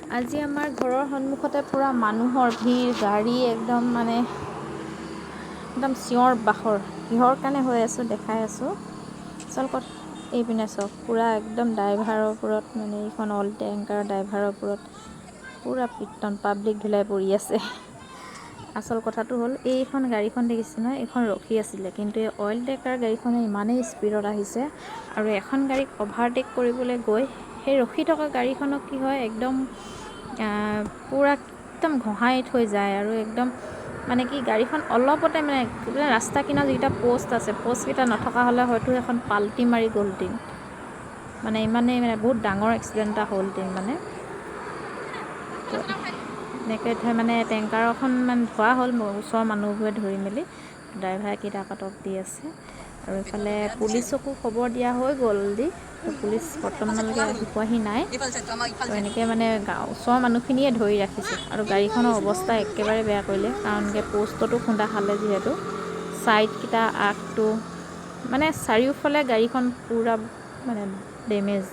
আজি আমাৰ ঘৰৰ সন্মুখতে পুৰা মানুহৰ ভিৰ, গাড়ী একদম মানে একদম চিঞৰ বাখৰ। কিহৰ কাৰণে হৈ আছোঁ দেখাই আছোঁ। আচল এইপিনে চব পুৰা একদম ড্ৰাইভাৰৰ ওপৰত, মানে এইখন অইল টেংকাৰৰ ড্ৰাইভাৰৰ ওপৰত পুৰা পিটন, পাব্লিক ধুলাই পৰি আছে। আচল কথাটো হ'ল, এইখন গাড়ীখন দেখিছে নহয়, এইখন ৰখি আছিলে, কিন্তু এই অইল টেংকাৰ গাড়ীখনে ইমানেই স্পীডত আহিছে আৰু এখন গাড়ীক অভাৰটেক কৰিবলৈ গৈ সেই ৰখি থকা গাড়ীখনক কি হয়, একদম পুৰা একদম ঘঁহাই থৈ যায় আৰু একদম মানে কি গাড়ীখন অলপতে মানে ৰাস্তা কিনাৰত যিকেইটা প'ষ্ট আছে, প'ষ্টকেইটা নথকা হ'লে হয়তো এখন পাল্টি মাৰি গ'লহেঁতেন। মানে ইমানেই মানে বহুত ডাঙৰ এক্সিডেণ্ট এটা হ'লহেঁতেন মানে। তো এনেকৈ মানে টেংকাৰখন মানে ধোৱা হ'ল, ওচৰৰ মানুহবোৰে ধৰি মেলি, ড্ৰাইভাৰে কেইটা কাটক দি আছে। আৰু এইফালে পুলিচকো খবৰ দিয়া হৈ গ'ল দি, তো পুলিচ বৰ্তমানলৈকে আহি পোৱাহি নাই। তো এনেকৈ মানে ওচৰৰ মানুহখিনিয়ে ধৰি ৰাখিছে আৰু গাড়ীখনৰ অৱস্থা একেবাৰে বেয়া কৰিলে, কাৰণ প'ষ্টতো খুন্দা খালে যিহেতু, ছাইডকেইটা আগটো মানে চাৰিওফালে গাড়ীখন পূৰা মানে ডেমেজ।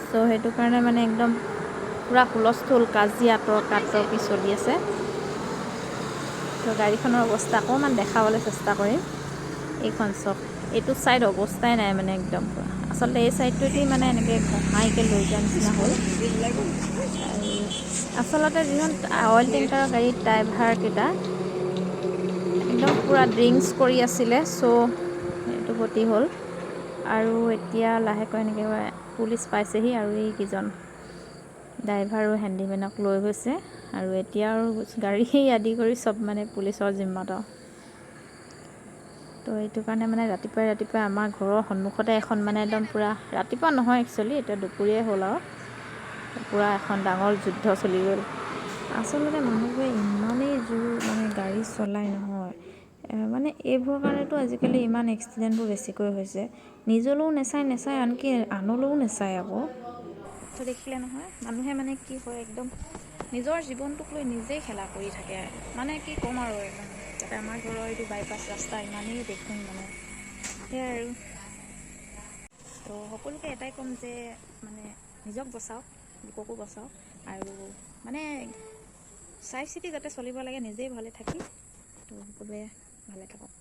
চ' সেইটো কাৰণে মানে একদম পূৰা হুলস্থুল, কাজিয়া, তৰ্কাতৰ্কি চলি আছে। তো গাড়ীখনৰ অৱস্থা অকণমান দেখাবলৈ চেষ্টা কৰিম। এইখন চব এইটো ছাইড অৱস্থাই নাই মানে একদম পূৰা। আচলতে এই ছাইডটোৱেদি মানে এনেকৈ ঘঁহাইকৈ লৈ যোৱাৰ নিচিনা হ'ল। আৰু আচলতে যিখন অইল টেংকাৰৰ গাড়ীৰ ড্ৰাইভাৰকেইটা একদম পূৰা ড্ৰিংকছ কৰি আছিলে, চ' এইটো গতি হ'ল। আৰু এতিয়া লাহেকৈ এনেকৈ পুলিচ পাইছেহি আৰু এইকেইজন ড্ৰাইভাৰ আৰু হেণ্ডিমেনক লৈ গৈছে। আৰু এতিয়া আৰু গাড়ী আদি কৰি চব মানে পুলিচৰ জিম্মাত আৰু। তো এইটো কাৰণে মানে ৰাতিপুৱাই আমাৰ ঘৰৰ সন্মুখতে এখন মানে একদম পূৰা, ৰাতিপুৱা নহয় একচুৱেলি, এতিয়া দুপৰীয়াই হ'ল আৰু পূৰা এখন ডাঙৰ যুদ্ধ চলি গ'ল। আচলতে মানুহবোৰে ইমানেই জোৰ মানে গাড়ী চলাই নহয়, মানে এইবোৰৰ কাৰণেতো আজিকালি ইমান এক্সিডেণ্টবোৰ বেছিকৈ হৈছে। নিজলৈও নেচায় আনকি আনলৈও নেচায় আকৌ। তো দেখিলে নহয়, মানুহে মানে কি হয়, একদম নিজৰ জীৱনটোক লৈ নিজেই খেলা কৰি থাকে। মানে কি ক'ম আৰু, একদম তাতে আমাৰ ঘৰৰ এইটো বাইপাছ ৰাস্তা ইমানেই দেখোন মানে সেয়াই আৰু। তো সকলোকে এটাই ক'ম যে মানে নিজক বচাওক, লোককো বচাওক, আৰু মানে চাই চিতি যাতে চলিব লাগে, নিজেই ভালে থাকি। তো সকলোৱে ভালে থাকক।